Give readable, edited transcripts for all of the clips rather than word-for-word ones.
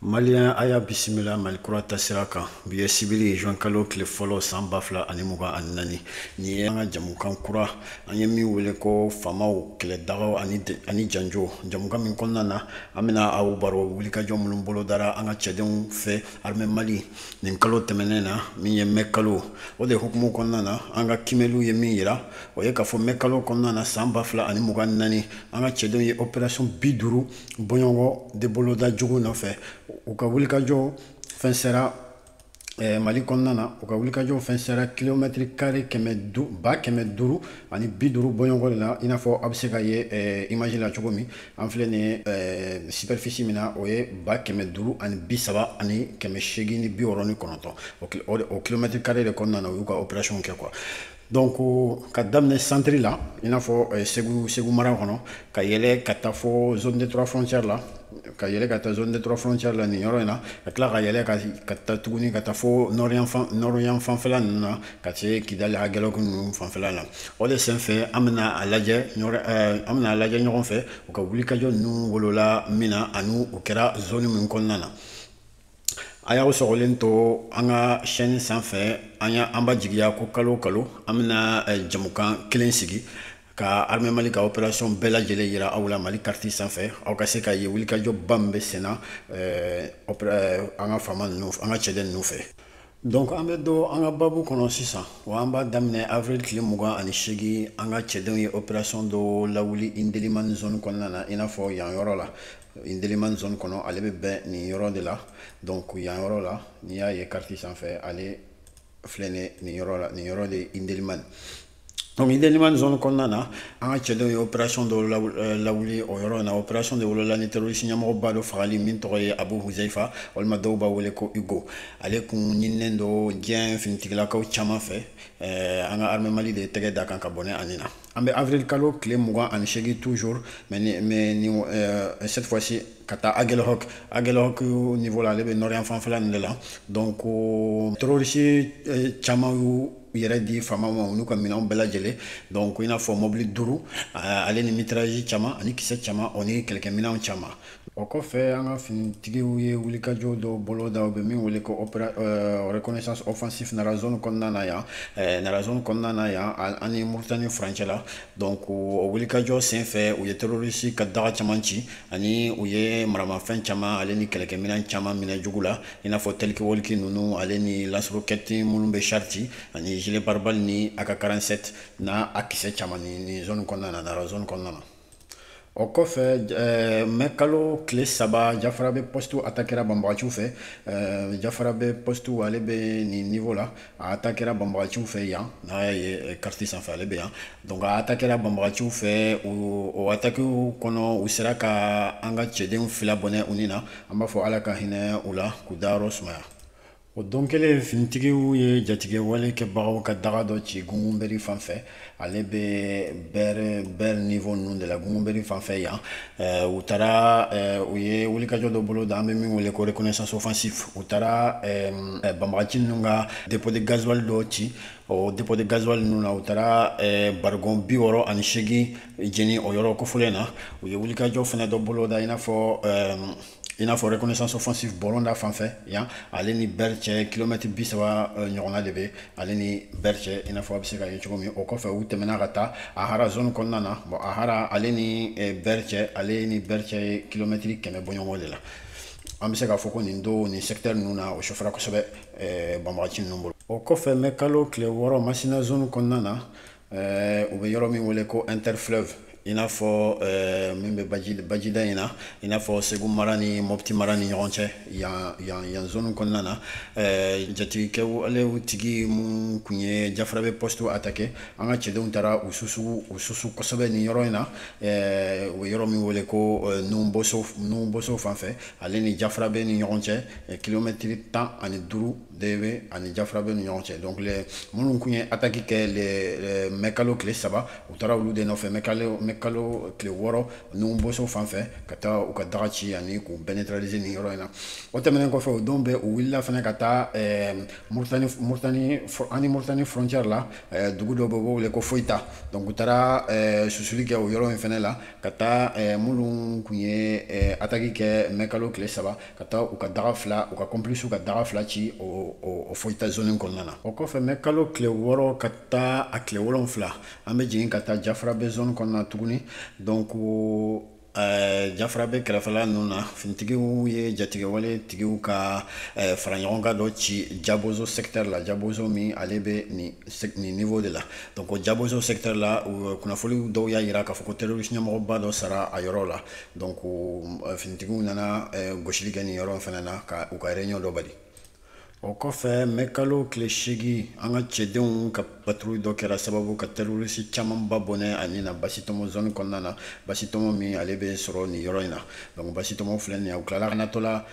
Malien aya bisimila malikura tasira kan bi ye sibiri juin kalo tile fɔlɔ san 2024 ni ye an ka jamukan kura an ye min wele ko faamaw kɛlɛdagaw ani janjo jamukan min kɔnɔna na an bɛna aw baro wulikajɔ minnu bolo dara an ka cɛdenw fɛ armée Mali nin kalo tɛmɛnen na min ye mai kalo o de hukumu kɔnɔna na an ka kimɛliw ye min yira o ye k'a fɔ mai kalo kɔnɔna na san 2024 an ka cɛdenw ye opération 50 bɔɲɔgɔn de boloda jugu nɔfɛ u ka wulikajɔ fɛn sera Mali kɔnɔna na u ka wulikajɔ fɛn sera kilomètre carré 500 ani 50 bɔɲɔgɔn de la i n'a fɔ a bɛ se ka ye image la cogo min an filɛ nin ye superficie min na o ye 530 ani 30 ani 869 o kilomètre carré de kɔnɔna na u y'u ka opération kɛ quoi. Donc ka daminɛ centre la i n'a fɔ Segu mara kɔnɔ ka yɛlɛ ka taa fɔ zone des 3 frontières la ka yɛlɛ ka taa zone des 3 frontières la nin yɔrɔ in na ka tila ka yɛlɛ ka taa tuguni ka taa fɔ nord fanfɛla ninnu na ka se Kidali Hagɛlɛkɔ ninnu fanfɛla la o de senfɛ an bɛna a lajɛ ɲɔgɔn fɛ u ka wulikajɔ ninnu wolola min na ani u kɛra zone min kɔnɔna na. A y'aw sɔgɔlen to an ka chaîne sanfɛ an b'a jigiya ko kalo kalo an bɛna jamukan kelen sigi ka armée Mali ka opération bɛɛ lajɛlen yira aw la Mali carte sanfɛ aw ka se ka ye wulikajɔba min bɛ sen na an ka faama ninnu an ka cɛden ninnu fɛ. Donc an bɛ don an ka babu kɔnɔ sisan wa an b'a daminɛ avril tile 28 an ka cɛdenw ye opération dɔ lawuli Indelimani zone kɔnɔna na i n'a fɔ yan yɔrɔ la Indelimani zone kɔnɔ ale bɛ bɛn nin yɔrɔ de la donc yan yɔrɔ la n'i y'a ye carte sanfɛ ale filɛ nin yɔrɔ de ye Indelimani. Donc Indelimani zone kɔnɔna na an ka cɛdenw ye opération dɔ lawuli o yɔrɔ in na opération de wolola ni terroriste ɲɛmɔgɔba dɔ fagali min tɔgɔ ye Abu Huzaifa walima dɔw b'a wele ko Hugo ale kun ɲininen don diɲɛ finitigilakaw caman fɛ an ka armée Mali de tɛgɛ da kan ka bɔ ne ani na an bɛ avril kalo tile 28 toujours mais cette fois-ci ka taa Hagɛlɛkɔ niveau la ale bɛ nord fanfɛla nin de la donc terroriste caman y'u yɛrɛ di faama ma n'u ka minɛnw bɛɛ lajɛlen donc i n'a fɔ mobili 5 ale ni mitraillage caman ani kisɛ caman o ni kɛlɛkɛminɛnw caman. O kɔfɛ an ka finitigiw ye wulikajɔ dɔ bolo da u bɛ min wele ko reconnaissance offensive nara zone kɔnɔna na yan ani Mauritanie furancɛ la donc o wulikajɔ senfɛ u ye terroriste ka daga caman ci ani u ye maramafɛn caman ale ni kɛlɛkɛminɛn caman minɛ jugu la i n'a fɔ teliki-woliki ninnu ale ni lance-roquette minnu bɛ charti ani gilet pare-balles ni AK-47 n'a a kisɛ caman ni zone kɔnɔna na nara zone kɔnɔna na. O kɔfɛ mai kalo tile 3 Jafarabe poste attaquera banbagaciw fɛ Jafarabe poste ale bɛ nin niveau la a attaquera banbagaciw fɛ yan n'a y'a ye carte sanfɛ ale bɛ yan donc a attaquera banbagaciw fɛ o attaquew kɔnɔ u sera ka an ka cɛdenw 2 bɔnɛ u ni na an b'a fɔ Ala ka hinɛ u la k'u dayɔrɔ sumaya. O don kelen finitigiw ye jatigɛ wale kɛbagaw ka daga dɔ ci Gungunbɛri fan fɛ ale bɛ bɛr niveau ninnu de la Gungunbɛri fan fɛ yan u taara u ye wulikajɔ dɔ bolo da an bɛ min wele ko reconnaissance offensive u taara banbagaci ninnu ka dépôt de gasoil dɔ ci o dépôt de gasoil ninnu na u taara barigon 68 jeni o yɔrɔ kofɔlen na u ye wulikajɔ fana dɔ bolo da i n'a fɔ reconnaissance offensive Boronda fan fɛ yan ale ni Ber cɛ kilomètre 30 ɲɔgɔnna de bɛ ale ni Ber cɛ i n'a fɔ a bɛ se ka ye cogo min o kɔfɛ u tɛmɛna ka taa Ahara zone kɔnɔna na bon Ahara ale ni Ber cɛ ye kilomètre 100 bɔɲɔgɔn de la an bɛ se k'a fɔ ko nin secteur ninnu na o sufɛra kosɛbɛ banbagaci ninnu bolo. O kɔfɛ mai kalo tile 6 Masina zone kɔnɔna na u bɛ yɔrɔ min wele ko Interfleuve i n'a fɔ min bɛ Bajida in na i n'a fɔ Segu mara ni Mopti mara ni ɲɔgɔn cɛ yan zone kɔnɔna na jatigikɛw ale tigi mun kun ye Jafarabe poste attaqué an ka cɛdenw taara u susu kosɛbɛ nin yɔrɔ in na u bɛ yɔrɔ min wele ko Numboso fan fɛ ale ni Jafarabe ni ɲɔgɔn cɛ kilomètre 15 de bɛ ani Jafarabe ni ɲɔgɔn cɛ donc minnu kun ye attaque kɛ mai kalo tile 3 u taara olu de nɔfɛ mai mekalo kile wɔɔrɔ nu boso fan fɛ ka taa u ka daga ci ani k'u bɛɛ neutraliser nin yɔrɔ in na o tɛmɛnen kɔfɛ o don bɛɛ u wulila fana ka taa Mauritanie frontière la dugu dɔ bɛ u b'o wele ko Foyita donc u taara susuli kɛ o yɔrɔ in fana la ka taa minnu kun ye attaque kɛ mekalo kile saba ka taa u ka daga fila u ka complice ka daga fila ci o Foyita zone kɔnɔna na o kɔfɛ mekalo kile wɔɔrɔ ka taa a kile wolonfila an bɛ jigin ka taa Jafarabe zone kɔnɔna tuguni donc Jafarabe kɛrɛfɛla ninnu na finitigiw ye jatigɛwale tigiw ka fara ɲɔgɔn kan dɔ ci Jabozo secteur la Jabozo min ale bɛ nin niveau de la donc Jabozo secteur la kunnafoniw dɔw y'a yira k'a fɔ ko terroriste ɲɛmɔgɔba dɔ sara a yɔrɔ la donc finitigiw nana gosili kɛ nin yɔrɔ in fana na ka u ka réunion dɔ bali o kɔfɛ mekalo tile 8 an ka cɛdenw ka patrouille dɔ kɛra sababu ka terroriste camanba bɔnɛ ani na Basitɔmɔ zone kɔnɔna na Basitɔmɔ min ale bɛ sɔrɔ nin yɔrɔ in na donc Basitɔmɔ filɛ nin ye u tilala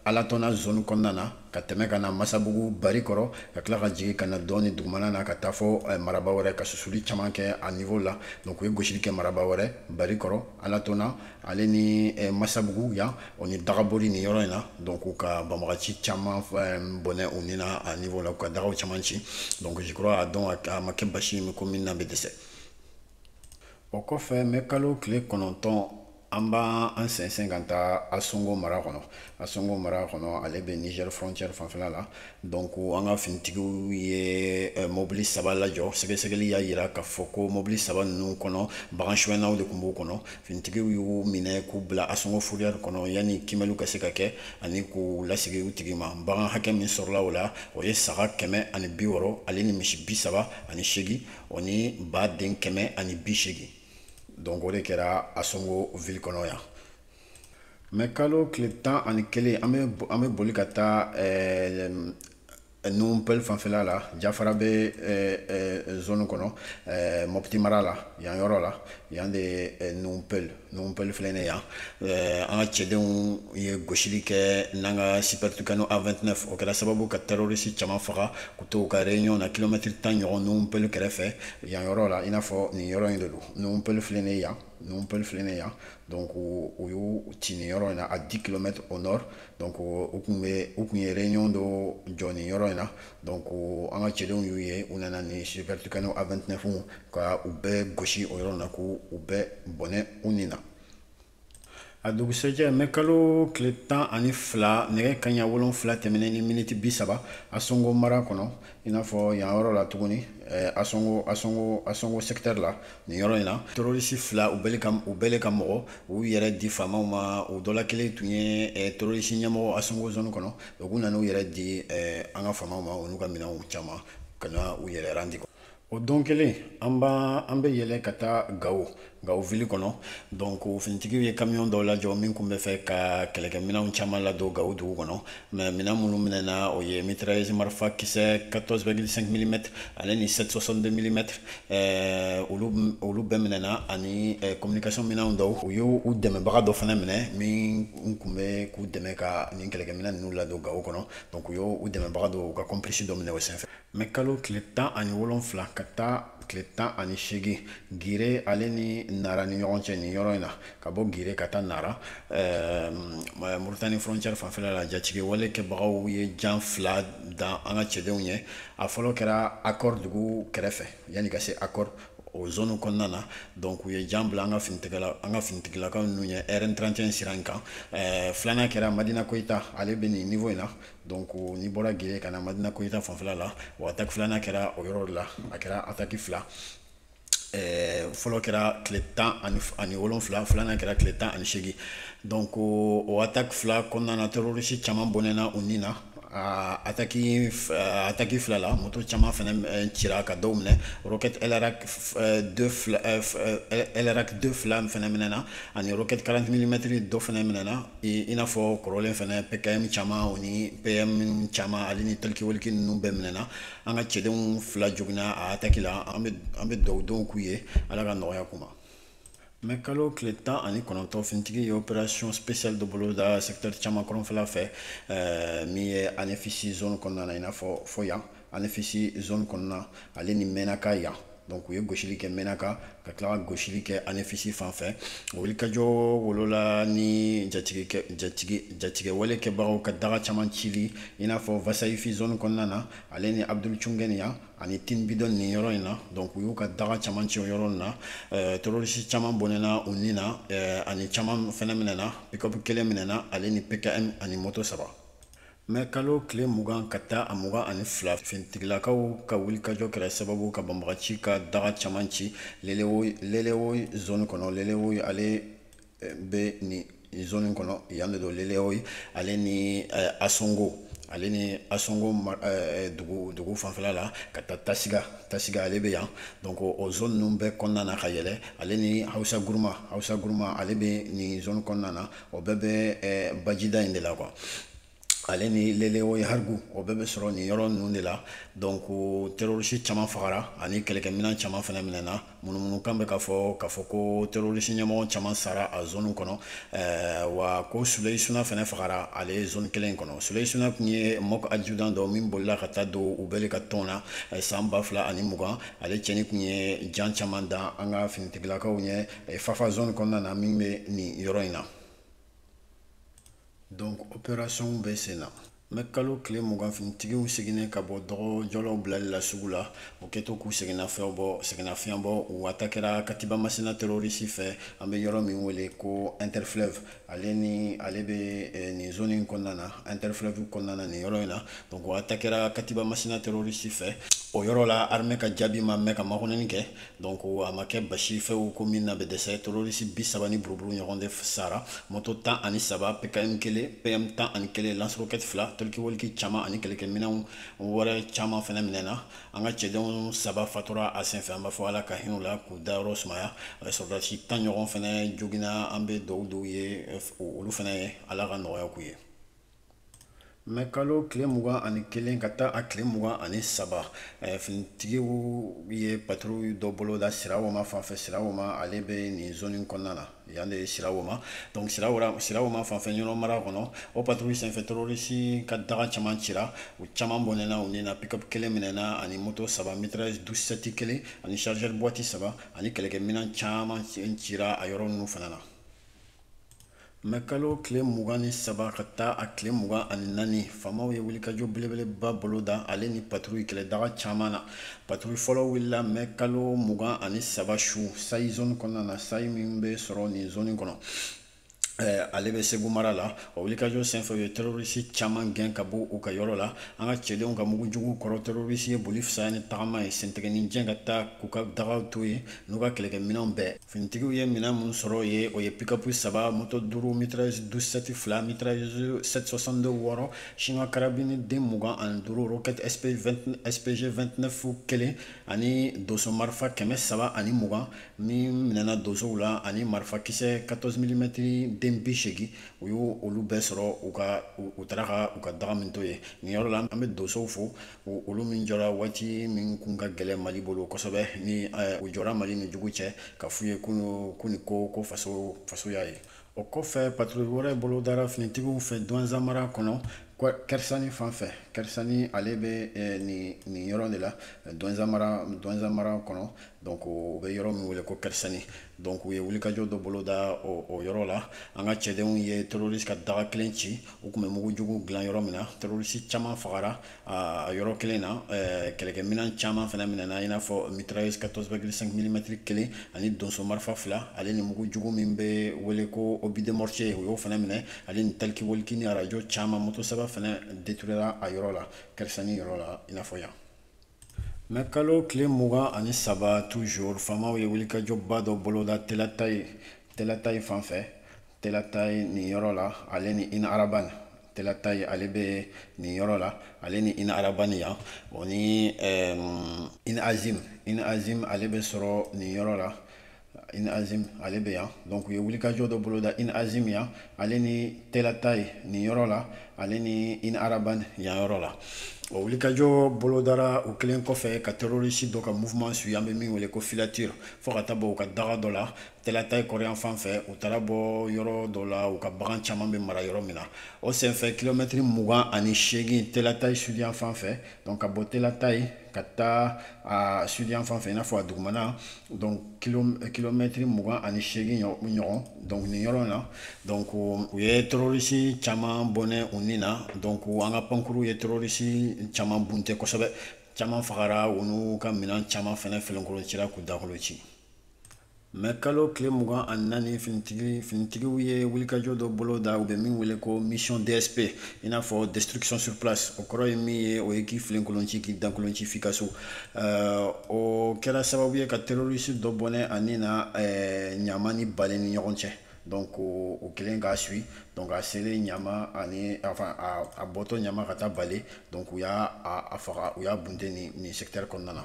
Alatɔna zone kɔnɔna na ka tɛmɛ ka na Masabugu Bari kɔrɔ ka tila ka jigin ka na dɔɔni dugumana na ka taa fɔ maraba wɛrɛ ka susuli caman kɛ a niveau la donc u ye gosili kɛ maraba wɛrɛ Bari kɔrɔ Alatɔna ale ni Masabugu yan o ni Dagabori nin yɔrɔ in na donc u ka banbagaci caman bɔnɛ u ni na a niveau la u ka dagaw caman ci donc je crois a ma kɛ basi ye ko min na bɛ dɛsɛ o kɔfɛ mekalo tile 9 an b'an sɛnsɛn ka taa Asongo mara kɔnɔ ale bɛ Niger frontière fanfɛla la donc an ka finitigiw ye mobili 3 lajɔ sɛgɛsɛgɛli y'a yira k'a fɔ ko mobili 3 ninnu kɔnɔ bagan suɲɛnaw de tun b'u kɔnɔ finitigiw y'u minɛ k'u bila Asongo fourrière kɔnɔ yanni kimɛliw ka se ka kɛ ani k'u lasegin u tigi ma bagan hakɛ min sɔrɔla o la o ye saga 160 ale ni misi 38 o ni ba den 180 donc o de kɛra Asongo ville kɔnɔ yan mekalo tile 11 an bɛ boli ka taa Numpel fanfɛla la Jafarabe zone kɔnɔ Mopti mara la yan yɔrɔ la yan de Numpel filɛ nin ye yan an ka cɛdenw ye gosili kɛ n'an ka Super Tucano A29 o kɛra sababu ka terroriste caman faga k'u to u ka réunion na kilomètre 10 ɲɔgɔn Numpel kɛrɛfɛ yan yɔrɔ la i n'a fɔ nin yɔrɔ in de don Numpel filɛ nin ye yan donc u y'u ci nin yɔrɔ in na à 10 km au nord donc u kun ye réunion dɔ jɔ nin yɔrɔ in na donc an ka cɛdenw y'u ye u nana ni Super Tucano A29 ka u bɛɛ gosi o yɔrɔ in na k'u bɛɛ bɔnɛ u nin na a dugusɛjɛ mekalo tile 12 nɛgɛ kaɲa 7 tɛmɛnen ni miniti 30 Asongo mara kɔnɔ i n'a fɔ yan yɔrɔ la tuguni Asongo secteur la nin yɔrɔ in na terroriste 2 u bɛɛ le ka mɔgɔ u yɛrɛ di faamaw ma o dɔ la kelen tun ye terroriste ɲɛmɔgɔ Asongo zone kɔnɔ donc u nana u yɛrɛ di an ka faamaw ma u n'u ka minɛnw caman ka na u yɛrɛ randi o don kelen an bɛ yɛlɛ ka taa Gao ville kɔnɔ donc finitigiw ye camion dɔw lajɔ min kun bɛ fɛ ka kɛlɛkɛminɛnw caman ladon Gao dugu kɔnɔ mais minɛn minnu minɛna o ye mitrailleuse marifa kisɛ 14,5 mm ale ni 7,62 mm olu bɛɛ minɛna ani communication minɛnw dɔw u y'u dɛmɛbaga dɔ fana minɛ min kun bɛ k'u dɛmɛ ka nin kɛlɛkɛminɛn ninnu ladon Gao kɔnɔ donc u y'u dɛmɛbaga dɔ u ka complice dɔ minɛ o senfɛ mekalo tile 17 ka taa tile 18 Gire ale ni Nara ni ɲɔgɔn cɛ nin yɔrɔ in na ka bɔ Gire ka taa Nara Mauritanie frontière fanfɛla la jatigɛwale kɛbagaw ye jan 2 da an ka cɛdenw ye a fɔlɔ kɛra Accord dugu kɛrɛfɛ yanni ka se Accord o zone kɔnɔna na donc u ye jan bila an ka finitigilakaw ninnu ye RN31 sira in kan filanan kɛra Madina Koyita ale bɛ nin niveau in na donc n'i bɔra Gire ka na Madina Koyita fanfɛla la o attaque filanan kɛra o yɔrɔ de la a kɛra attaque 2 fɔlɔ kɛra tile 17 filanan kɛra tile 18 donc o attaque 2 kɔnɔna na terroriste caman bɔnɛna u ni na attaque 2 la moto caman fɛnɛ cira ka dɔw minɛ roquette LRAC 2 fila fɛnɛ minɛna ani roquette 40 mm dɔ fɛnɛ minɛna i n'a fɔ kɔrɔlen fɛnɛ PKM caman o ni PM caman ale ni talkiwaliki ninnu bɛɛ minɛna an ka cɛdenw 2 joginna a attaque la an bɛ dugawu k'u ye ala ka nɔgɔya k'u ma mekalo tile 19 finitigi ye opération spéciale dɔ bolo da secteur caman kɔrɔnfɛla fɛ min ye Anefisi zone kɔnɔna na i n'a fɔ yan Anefisi zone kɔnɔna ale ni Menaka yan donc u ye gosili kɛ Menaka ka tila ka gosili kɛ Anefisi fan fɛ. O wulikajɔ wolola ni jatigɛ wale kɛbagaw ka daga caman cili i n'a fɔ Vasayifi zone kɔnɔna na ale ni Abdul Cungɛniya ani Tin Bidon nin yɔrɔ in na, donc u y'u ka daga caman ci o yɔrɔ in na. Terroriste caman bɔnɛna u ni na ani caman fɛnɛ minɛna, pick-up kelen minɛna ale ni PKM ani moto 3. Mais kalo tile 20 ka taa a 22 finitigilakaw ka wulikajɔ kɛra sababu ka banbagaci ka daga caman ci Lelewoyi zone kɔnɔ. Lelewoyi ale bɛ nin zone kɔnɔ, yan de don Lelewoyi ale ni Asongo dugu fanfɛla la ka taa Tasiga ale bɛ yan, donc o zone ninnu bɛɛ kɔnɔna na ka yɛlɛ. Ale ni Hausa Guruma ale bɛ nin zone kɔnɔna na, o bɛɛ bɛ Bajida in de la quoi. Ale ni Lelewoyi Hargu o bɛɛ bɛ sɔrɔ nin yɔrɔ ninnu de la, donc terroriste caman fagara ani kɛlɛkɛminɛn caman fana minɛna. Munumunu kan bɛ ka fɔ ko terroriste ɲɛmɔgɔ caman sara a zone kɔnɔ, wa ko Suleyi Suna fana fagara ale zone kelen kɔnɔ. Suleyi Suna tun ye mock adjudant dɔ min bolila ka taa don u bɛɛ ka tɔn na san 2020. Ale cɛni tun ye jan caman da an ka finitigilakaw ɲɛ Fafa zone kɔnɔna na min bɛ nin yɔrɔ in na. Donc opération bɛ sen na. Mais kalo tile 20 finitigiw seginnen ka bɔ dɔgɔjɔlaw bilali la sugu la, o kɛtɔ k'u seginnafiɲɛ bɔ u attaquera Katiba Masina terroriste fɛ. An bɛ yɔrɔ min wele ko Interfleuve, ale bɛ nin zone in kɔnɔna na, Interfleuve kɔnɔna na nin yɔrɔ in na, donc o attaquera Katiba Masina terroriste fɛ. O yɔrɔ la armée ka jaabi ma mɛn ka makɔnɔni kɛ, donc a ma kɛ basi fɛw ko min na bɛ dɛsɛ. terroriste 30 ni buruburu ɲɔgɔn de sara, moto 13, PKM 1, PM 11, lance-roquette 2, toliki-woliki caman ani kɛlɛkɛminɛnw wɛrɛ caman fana minɛna. An ka cɛdenw 3 fatura a senfɛ, an b'a fɔ Ala ka hinɛ u la k'u dayɔrɔ sumaya. Soldats 10 ɲɔgɔn fana joginna, an bɛ dugawu d'u ye olu fana ye Ala ka nɔgɔya k'u ye. Mais kalo tile 21 ka taa a tile 23 finitigiw ye patrouille dɔ boloda Sirawoma fanfɛ. Sirawoma ale bɛ nin zone kɔnɔna na, yan de ye Sirawoma, donc Sirawoma fanfɛ ɲɔnɔ mara kɔnɔ. O patrouille senfɛ terroriste ka daga caman cira, u caman bɔnɛna u ni na, pick-up kelen minɛna ani moto 3, mitrailleuse 12-7 kelen ani chargeur boîte 3 ani kɛlɛkɛminɛn caman cira a yɔrɔ ninnu fana na. Mais kalo tile 23 ka taa a tile 24 faamaw ye wulikajɔ belebeleba boloda ale ni patrouille kɛlɛ daga caman na. Patrouille fɔlɔ wulila mais kalo 23 su Sayi zone kɔnɔna na, Sayi min bɛ sɔrɔ nin zone kɔnɔ. Ale bɛ Segu mara la. O wulikajɔ senfɛ u ye terroriste caman gɛn ka bɔ u ka yɔrɔ la. An ka cɛdenw ka mugujugu kɔrɔ terroriste ye boli fisaya ni tagama ye sentɛgɛnijɛ ka taa k'u ka dagaw to yen n'u ka kɛlɛkɛminɛnw bɛɛ. Finitigiw ye minɛn mun sɔrɔ yen o ye pick-up 3, moto 5, mitrailleuse 12-7 2, mitrailleuse 762 6, chinois carabine den 25, roquette SPG 29 1 ani doso marifa 320 min minɛna dosow la ani marifa kisɛ 14 mm den 80. U y'o olu bɛɛ sɔrɔ u taara u ka daga min to yen. Nin yɔrɔ la an bɛ dosow fo, olu min jɔra waati min kun ka gɛlɛn Mali bolo kosɛbɛ, ni u jɔra Mali ni jugu cɛ ka f'u ye ko nin ko faso y'a ye. O kɔfɛ patrouille wɛrɛ bolodara finitigiw fɛ Douentza mara kɔnɔ, Kɛrsani fanfɛ. Kɛrsani ale bɛ nin yɔrɔ de la, Douentza mara kɔnɔ, donc u bɛ yɔrɔ min wele ko Kɛrsani. Donc u ye wulikajɔ dɔ boloda o yɔrɔ la. An ka cɛdenw ye terroriste ka daga kelen ci, u tun bɛ mugujugu dilan yɔrɔ min na. Terroriste caman fagara a yɔrɔ kelen na, kɛlɛkɛminɛn caman fana minɛna i n'a fɔ mitrailleuse 14,5 mm kelen ani donso marifa 2, ale ni mugujugu min bɛ wele ko obus de mortier u y'o fana minɛ, ale ni talikiwoliki ni arajo caman, moto 3 fana détruira a yɔrɔ la, Kɛrsani yɔrɔ la i n'a fɔ yan. Mais kalo tile 23 toujours faamaw ye wulikajɔba dɔ boloda Telatayi fanfɛ. Telatayi nin yɔrɔ la ale ni Ina Arabane. Telatayi ale bɛ nin yɔrɔ la ale ni Ina Arabane yan, o ni Ina Azim ale bɛ sɔrɔ nin yɔrɔ la. Ina Azim ale bɛ yan, donc u ye wulikajɔ dɔ boloda Ina Azim yan, ale ni Telatayi nin yɔrɔ la ale ni Ina Arabane yan yɔrɔ la. o wulikajɔ bolodara o kelen kɔfɛ ka terroriste dɔ ka mouvement suit an bɛ min wele ko filature fo ka taa bɔ u ka daga dɔ la tɛlata kɔrɔyan fan fɛ u taara bɔ yɔrɔ dɔ la u ka bagan caman bɛ mara yɔrɔ min na o senfɛ kilomɛtiri 28 tɛlata sudiyan fan fɛ donc ka bɔ tɛlata ka taa a sudiyan fan fɛ i n'a fɔ a dugumana donc kilomɛtiri 28 ɲɔgɔn donc nin yɔrɔ in na donc u ye terroriste caman bɔnɛ u nin na donc an ka pankuru ye terroriste caman bunte kosɛbɛ caman fagara u n'u ka minɛn caman fɛnɛ fɛlɛnkolon k'u dakolo ci mais kalo tile 24 finitigiw ye wulikajɔ dɔ bolo da u bɛ min wele ko mission DSP i n'a fɔ destruction sur place o kɔrɔ ye min ye o ye k'i filenkolon ci k'i dankolon ci f'i ka so o kɛra sababu ye ka terroriste dɔ bɔnɛ ani na ɲama ni bale ni ɲɔgɔn cɛ donc o kelen k'a suit donc a selen ɲama ani enfin a bɔtɔ ɲama ka taa bale donc u y'a faga u y'a bunte nin secteur kɔnɔna na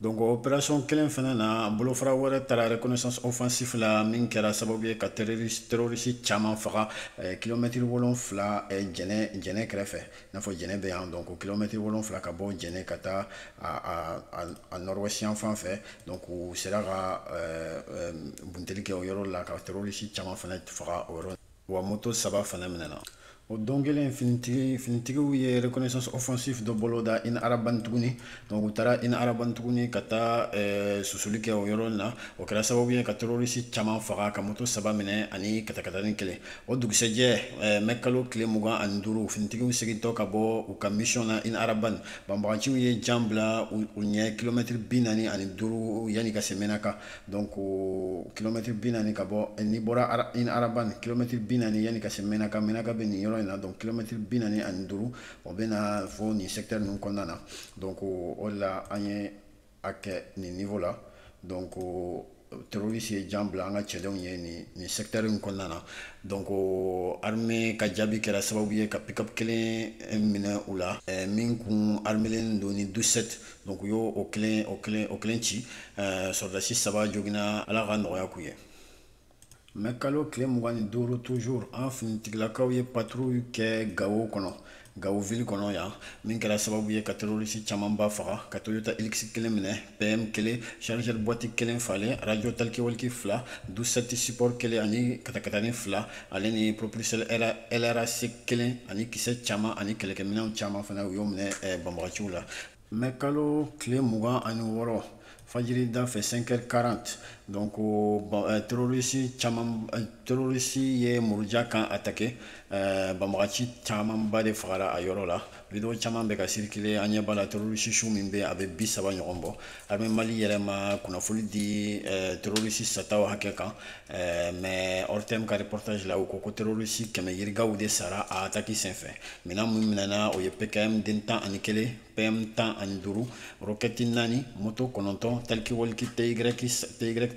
donc opération kelen fana na bolofara wɛrɛ taara reconnaissance offensive la min kɛra sababu ye ka terroriste caman faga kilomɛtiri 7 jɛnɛ kɛrɛfɛ i n'a fɔ jɛnɛ bɛ yan donc kilomɛtiri 7 ka bɔ jɛnɛ ka taa a nord-ouest yan fan fɛ donc u sera ka bunteli kɛ o yɔrɔ la ka terroriste caman fana faga o yɔrɔ wa moto 3 fana minɛna o don kelen finitigiw ye reconnaissance offensive dɔ bolo da in araban tuguni donc u taara in araban tuguni ka taa susuli kɛ o yɔrɔ na o kɛra sababu ye ka terroriste caman faga ka moto 3 minɛ ani katakatani kelen o dugusɛjɛ mɛ kalo tile 25 finitigiw segintɔ ka bɔ u ka mission na in araban banbaganciw ye jan bila u ɲɛ kilomɛtiri 45 yanni ka se menaka donc kilomɛtiri 40 ka bɔ ni bɔra in araban kilomɛtiri 40 yanni ka se menaka bɛ nin yɔrɔ in na donc kilomɛtiri 45 o bɛ na fo nin secteur ninnu kɔnɔna na donc o de la an ye a kɛ nin niveau la donc terroriste ye jan bila an ka cɛdenw ye nin secteur in kɔnɔna na donc armée ka jaabi kɛra sababu ye ka pick-up kelen minɛ u la min kun armelen don ni 17 donc u y'o kelen ci sɔrɔdasi 3 joginna ala ka nɔgɔya k'u ye mais kalo tile 25 toujours an finitigilakaw ye patrouille kɛ Gao kɔnɔ Gao ville kɔnɔ yan min kɛra sababu ye ka terroriste caman ba faga ka Toyota Hilux kelen minɛ PM kelen chargeur boîte kelen falen radio talkie-walkie 2 17 support kelen ani katakatani 2 ale ni propulseur LRAC kelen ani kisɛ caman ani kɛlɛkɛminɛnw caman fana u y'o minɛ banbagaciw la mais kalo tile 26 fajiri da fɛ 5h40 donc terroriste ye muruja kan attaqué banbagaci camanba de fagara a yɔrɔ la video caman bɛ ka circuler an ɲɛ b'a la terroriste su min bɛ a bɛ 30 ɲɔgɔn bɔ armée mali yɛrɛ ma kunnafoni di terroriste sataw hakɛ kan mais Ortem ka reportage la u ko terroriste 100 yirigaw de sara a attaque senfɛ minɛn min minɛna o ye PKM den 11 PM 15 roquette 4 moto 9 talkie-walkie TYT3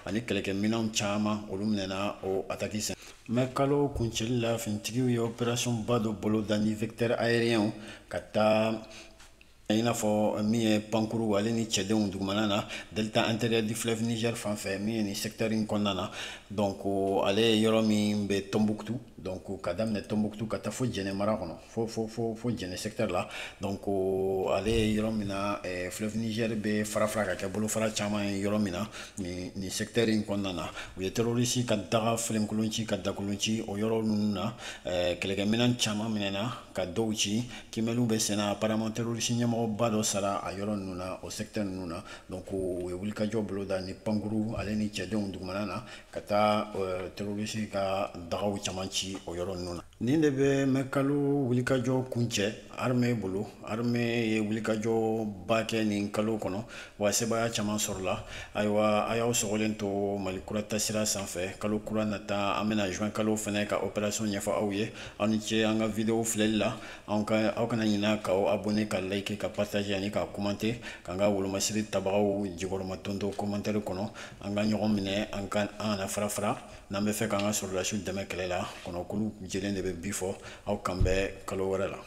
ani kɛlɛkɛminɛnw caman olu minɛna o attaque senfɛ mais kalo kuncɛli la finitigiw ye opération ba dɔ bolo da ni vecteur aérien ka taa i n'a fɔ min ye pankuru ale ni cɛdenw dugumana na delta intérieur du fleuve Niger fan fɛ min ye nin secteur in kɔnɔna na donc ale ye yɔrɔ min bɛ Tombouctou donc ka daminɛ Tombouctou ka taa fo Jɛnɛ mara kɔnɔ fo Jɛnɛ secteur la donc ale ye yɔrɔ min na fleuve Niger bɛ farafara ka kɛ bolofara caman ye yɔrɔ min na nin secteur in kɔnɔna na u ye terroriste ka daga filenkolon ci ka dakolon ci o yɔrɔ ninnu na kɛlɛkɛminɛn caman minɛna ka dɔw ci kimɛliw bɛ senna apparemment terroriste ɲɛmɔgɔba dɔ sara a yɔrɔ ninnu na o secteur ninnu na donc u ye wulikajɔ bolo da ni pankuru ale ni cɛdenw dugumana na ka taa terroriste ka dagaw caman ci o yɔrɔ ninnu na nin de bɛ mɛ kalo wulikajɔ kuncɛ armée bolo armée ye wulikajɔ ba kɛ nin kalo kɔnɔ wa sebaya caman sɔrɔla ayiwa a y'aw sɔgɔlen to mali kura tasira sanfɛ kalo kura nata an bɛna juin kalo fɛnɛ ka opération ɲɛfɔ aw ye aw ni ce an ka vidéo filɛli la aw kana ɲina k'aw abonné ka like ka partager ani ka commenter k'an ka wolomasiri tabagaw jikɔrɔma tonto commentaire kɔnɔ an ka ɲɔgɔn minɛ an kana fara n'an bɛ fɛ k'an ka sɔrɔdasiw dɛmɛ kɛlɛ la kɔnɔkulu jɛlen de bɛ bi fɔ aw kan bɛɛ kalo wɛrɛ la